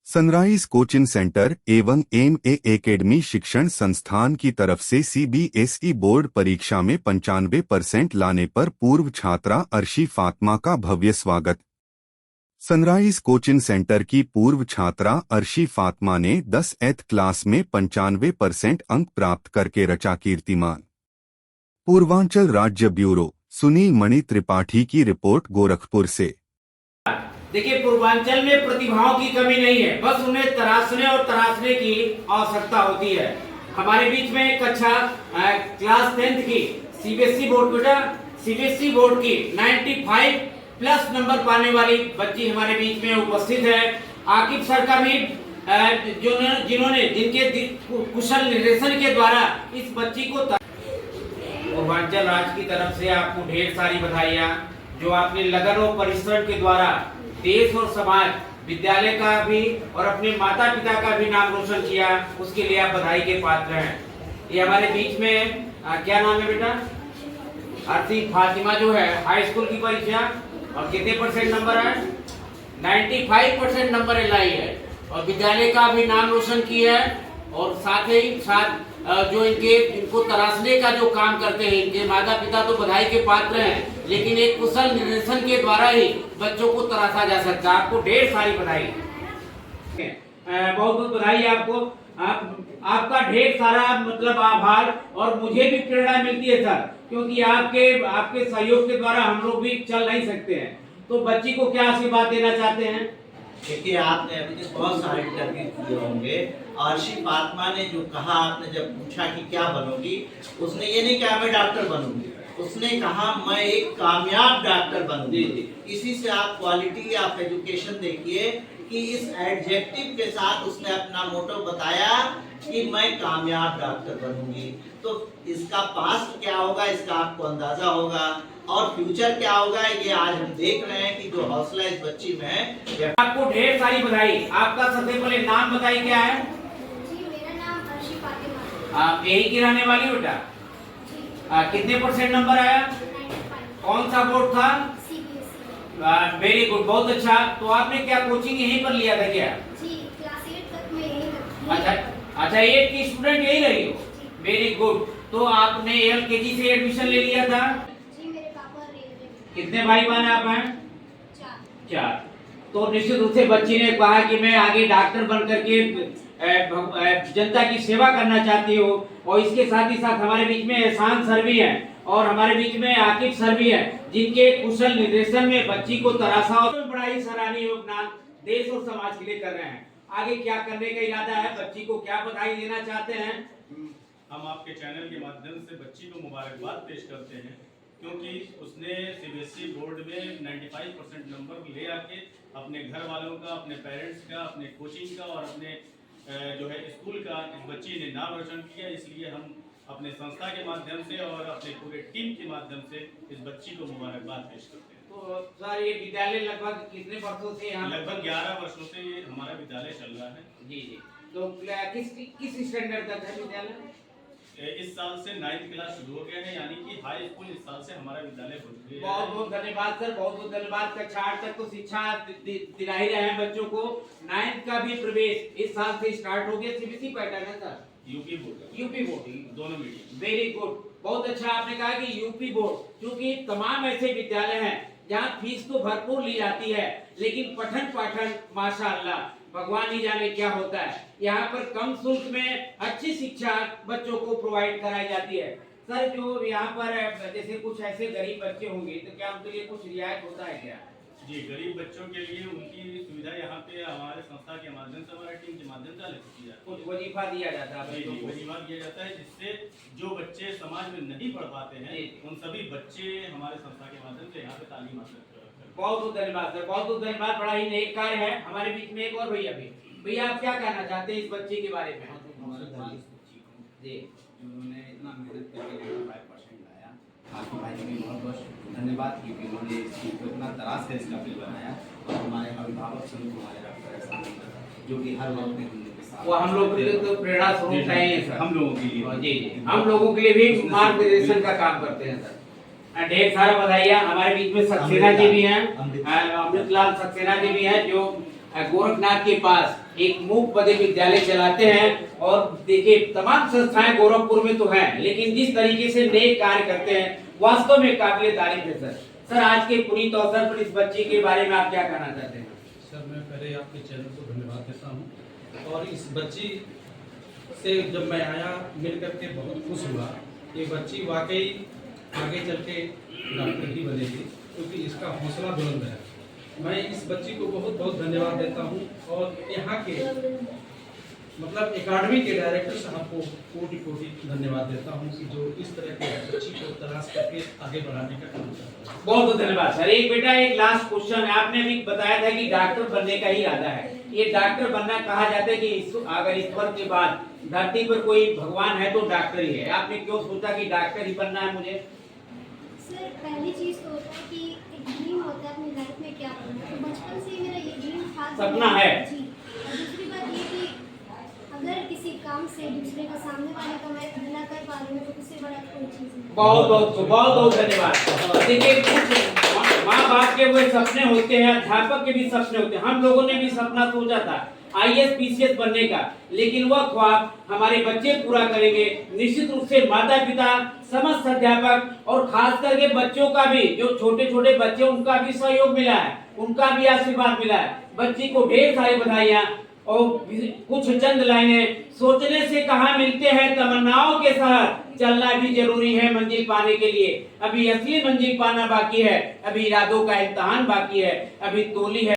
Sunrise coaching centre एवं MA academy शिक्षण संस्थान की तरफ से सीबीएसई बोर्ड परीक्षा में 95% लाने पर पूर्व छात्रा अर्शी फातिमा का भव्य स्वागत। सनराइज कोचिंग सेंटर की पूर्व छात्रा अर्शी फातिमा ने 10th क्लास में 95% अंक प्राप्त करके रचा कीर्तिमान। पूर्वांचल राज्य ब्यूरो सुनील मणि त्रिपाठी की रिपोर्ट गोरखपुर से। देखिए, पूर्वांचल में प्रतिभाओं की कमी नहीं है, बस उन्हें तराशने और तराशने की आवश्यकता होती है। हमारे बीच में कक्षा क्लास 10th की सीबीएसई बोर्ड की 95+ नंबर पाने वाली बच्ची हमारे बीच में उपस्थित है। आकिब सर का भी जिनके कुशल निर्देशन के द्वारा इस बच्ची को पूर्वांचल राज्य की तरफ से आपको ढेर सारी बधाइयाँ, जो आपने लगन और परिश्रम के द्वारा देश और समाज, विद्यालय का भी और अपने माता पिता का भी नाम रोशन किया, उसके लिए आप बधाई के पात्र हैं। ये हमारे बीच में क्या नाम है बेटा? अर्शी फातिमा जो है हाई स्कूल की परीक्षा और कितने % नंबर है? 95% नंबर लाई है और विद्यालय का भी नाम रोशन किया है। और साथ ही साथ जो इनको तराशने का जो काम करते हैं, इनके माता पिता तो बधाई के पात्र हैं, लेकिन एक कुशल निर्देशन के द्वारा ही बच्चों को तराशा जा सकता है। आपको ढेर सारी बधाई, बहुत बहुत बधाई आपको। आपका ढेर सारा आभार, और मुझे भी प्रेरणा मिलती है सर, क्योंकि आपके सहयोग के द्वारा हम लोग भी चल नहीं सकते हैं। तो बच्ची को क्या आशीर्वाद देना चाहते हैं? देखिए, आपने अभी तक बहुत सारे इंटरव्यू किए होंगे। अर्शी फातिमा ने जो कहा, आपने जब पूछा कि क्या बनोगी, उसने ये नहीं कहा मैं डॉक्टर बनूंगी, उसने कहा मैं एक कामयाब डॉक्टर बनूंगी। इसी से आप क्वालिटी ऑफ एजुकेशन देखिए कि इस एडजेक्टिव के साथ उसने अपना मोटो बताया कि मैं कामयाब डॉक्टर बनूंगी। तो इसका पास्ट क्या होगा, इसका आपको अंदाजा होगा, और फ्यूचर क्या होगा ये आज हम देख रहे हैं कि जो हौसला इस बच्ची में है। आपको ढेर सारी बधाई। आपका सबसे पहले नाम बताइए, क्या है? जी, मेरा नाम अर्शी फातिमा। आप यही की रहने वाली बेटा? कितने % नंबर आया? 95। कौन सा बोर्ड था? सीबीएसई। वेरी गुड, बहुत अच्छा। तो आपने क्या कोचिंग यहीं पर लिया था क्या? जी, क्लास 8 तक मैं यहीं रही। अच्छा 8 की स्टूडेंट यही रही हो? Very good. तो आपने LKG से एडमिशन ले लिया था? जी, मेरे पापा रेलवे। कितने भाई बहन आप हैं? 4। तो निश्चित रूप से बच्ची ने कहा कि मैं आगे डॉक्टर बन करके जनता की सेवा करना चाहती हूँ। और इसके साथ ही साथ हमारे बीच में एहसान सर भी हैं और हमारे बीच में आकिब सर भी हैं, जिनके कुशल निर्देशन में बच्ची को तराशा और बड़ा ही सराहनीय योगदान देश और समाज के लिए कर रहे हैं। आगे क्या करने का इरादा है? बच्ची को क्या बधाई देना चाहते हैं? हम आपके चैनल के माध्यम से बच्ची को मुबारकबाद पेश करते हैं, क्योंकि उसने सीबीएसई बोर्ड में 95% नंबर ले आके अपने घर वालों का, अपने पेरेंट्स का, अपने कोचिंग का और अपने जो है स्कूल का इस बच्ची ने नाम रोशन किया। इसलिए हम अपने संस्था के माध्यम से और अपने पूरे टीम के माध्यम से इस बच्ची को मुबारकबाद पेश करते हैं। तो सर, ये विद्यालय लगभग कितने वर्षों से यहाँ? लगभग 11 वर्षों से ये हमारा विद्यालय चल रहा है। जी। तो किस स्टैंडर्ड तक है विद्यालय? इस साल से 9th क्लास शुरू हो गया है, यानी कि हाई स्कूल इस साल से हमारा विद्यालय हो चुका है। बहुत बहुत धन्यवाद सर, बहुत बहुत धन्यवाद। कक्षा 8 तक तो शिक्षा दिला ही रहे हैं बच्चों को। 9th का भी प्रवेश इस साल से स्टार्ट हो गया। सीबीएसई पैटर्न है सर? यूपी बोर्ड दोनों मीडियम। वेरी गुड, बहुत अच्छा। आपने कहा कि यूपी बोर्ड, क्योंकि तमाम ऐसे विद्यालय हैं जहाँ फीस तो भरपूर ली जाती है, लेकिन पठन पाठन माशाअल्लाह भगवान ही जाने क्या होता है। यहाँ पर कम शुल्क में अच्छी शिक्षा बच्चों को प्रोवाइड कराई जाती है। सर, जो यहाँ पर जैसे कुछ ऐसे गरीब बच्चे होंगे, तो क्या उनके लिए कुछ रियायत होता है क्या? जी, गरीब बच्चों के लिए उनकी सुविधा यहाँ पे हमारे संस्था के माध्यम से, हमारे टीम के माध्यम से अलग की जाती है। कुछ वजीफा दिया जाता है? जी, वजीफा दिया जाता है, जिससे जो बच्चे समाज में नहीं पढ़ पाते हैं उन सभी बच्चे हमारे संस्था के माध्यम से यहाँ पे तालीम हासिल करते हैं। बहुत बहुत धन्यवाद सर, बहुत बहुत धन्यवाद। बड़ा ही नेक कार्य है। हमारे बीच में एक और भैया भी। भैया, आप क्या कहना चाहते हैं इस बच्चे के बारे में? जी, उन्होंने इतना मेहनत करके 95% लाया। आपके भाई को भी बहुत बहुत धन्यवाद, क्योंकि उन्होंने इसको इतना तराश कर इसका बिल बनाया। और हमारे अभिभावक समूह हमारे डॉक्टर एहसान जो कि हर वक्त में उनके साथ, वो हम लोग के लिए तो प्रेरणा स्रोत है सर। हम लोगों के लिए जी, हम लोगों के लिए भी मार्गदर्शन का काम करते हैं सर। ढेर सारा बधाइयाँ। हमारे बीच में सक्सेना जी भी हैं, अमृतलाल सक्सेना जी भी हैं, जो गोरखनाथ के पास एक मूक बधिर विद्यालय चलाते हैं। और देखिए तमाम संस्थाएं गोरखपुर में तो हैं, लेकिन जिस तरीके से नेक कार्य करते हैं वास्तव में काबिले तारीफ है सर। सर आज के पुनीत अवसर पर इस बच्ची के बारे में आप क्या कहना चाहते हैं? सर मैं पहले आपके चैनल को धन्यवाद देता हूँ, और इस बच्ची से जब मैं आया मिल करके बहुत खुश हुआ। ये बच्ची वाकई आगे चल के डॉक्टर ही बनेगी, क्योंकि इसका हौसला बुलंद है। मैं इस बच्ची को बहुत बहुत धन्यवाद देता हूँ, और यहाँ के मतलब एकेडमी के डायरेक्टर साहब को कोटि कोटि धन्यवाद देता हूँ कि जो इस तरह के बच्ची को तलाश करके आगे बढ़ाने का काम करता है। बहुत बहुत धन्यवाद सर। एक बेटा एक लास्ट क्वेश्चन है, आपने भी बताया था कि डॉक्टर बनने का ही इरादा है। ये डॉक्टर बनना कहा जाता है कि अगर ईश्वर के बाद धरती पर कोई भगवान है तो डॉक्टर ही है। आपने क्यों सोचा कि डॉक्टर ही बनना है मुझे? सर पहली चीज तो होता है कि एक ड्रीम होता है अपनी लाइफ में क्या करना, तो बचपन से ही मेरा ये ड्रीम था। सपना है। जी। और दूसरी बात ये कि अगर किसी काम से दूसरे का सामने वाले का मैं भला कर पा रही हूँ तो उससे बड़ा कोई चीज नहीं। बहुत धन्यवाद। देखिए कुछ माँ बाप के वो सपने होते हैं, अध्यापक के भी सपने होते हैं। हम लोगों ने भी सपना सोचा था IAS PCS बनने का, लेकिन वह ख्वाब हमारे बच्चे पूरा करेंगे। निश्चित रूप से माता पिता, समस्त अध्यापक और खास करके बच्चों का भी, जो छोटे छोटे बच्चे उनका भी सहयोग मिला है, उनका भी आशीर्वाद मिला है। बच्ची को ढेर सारी बधाइयाँ। और कुछ चंद लाइनें, सोचने से कहाँ मिलते हैं तमन्नाओं के साथ, चलना भी जरूरी है मंजिल पाने के लिए। अभी असली मंजिल पाना बाकी है, अभी इरादों का इम्तिहान बाकी है, अभी तोली है।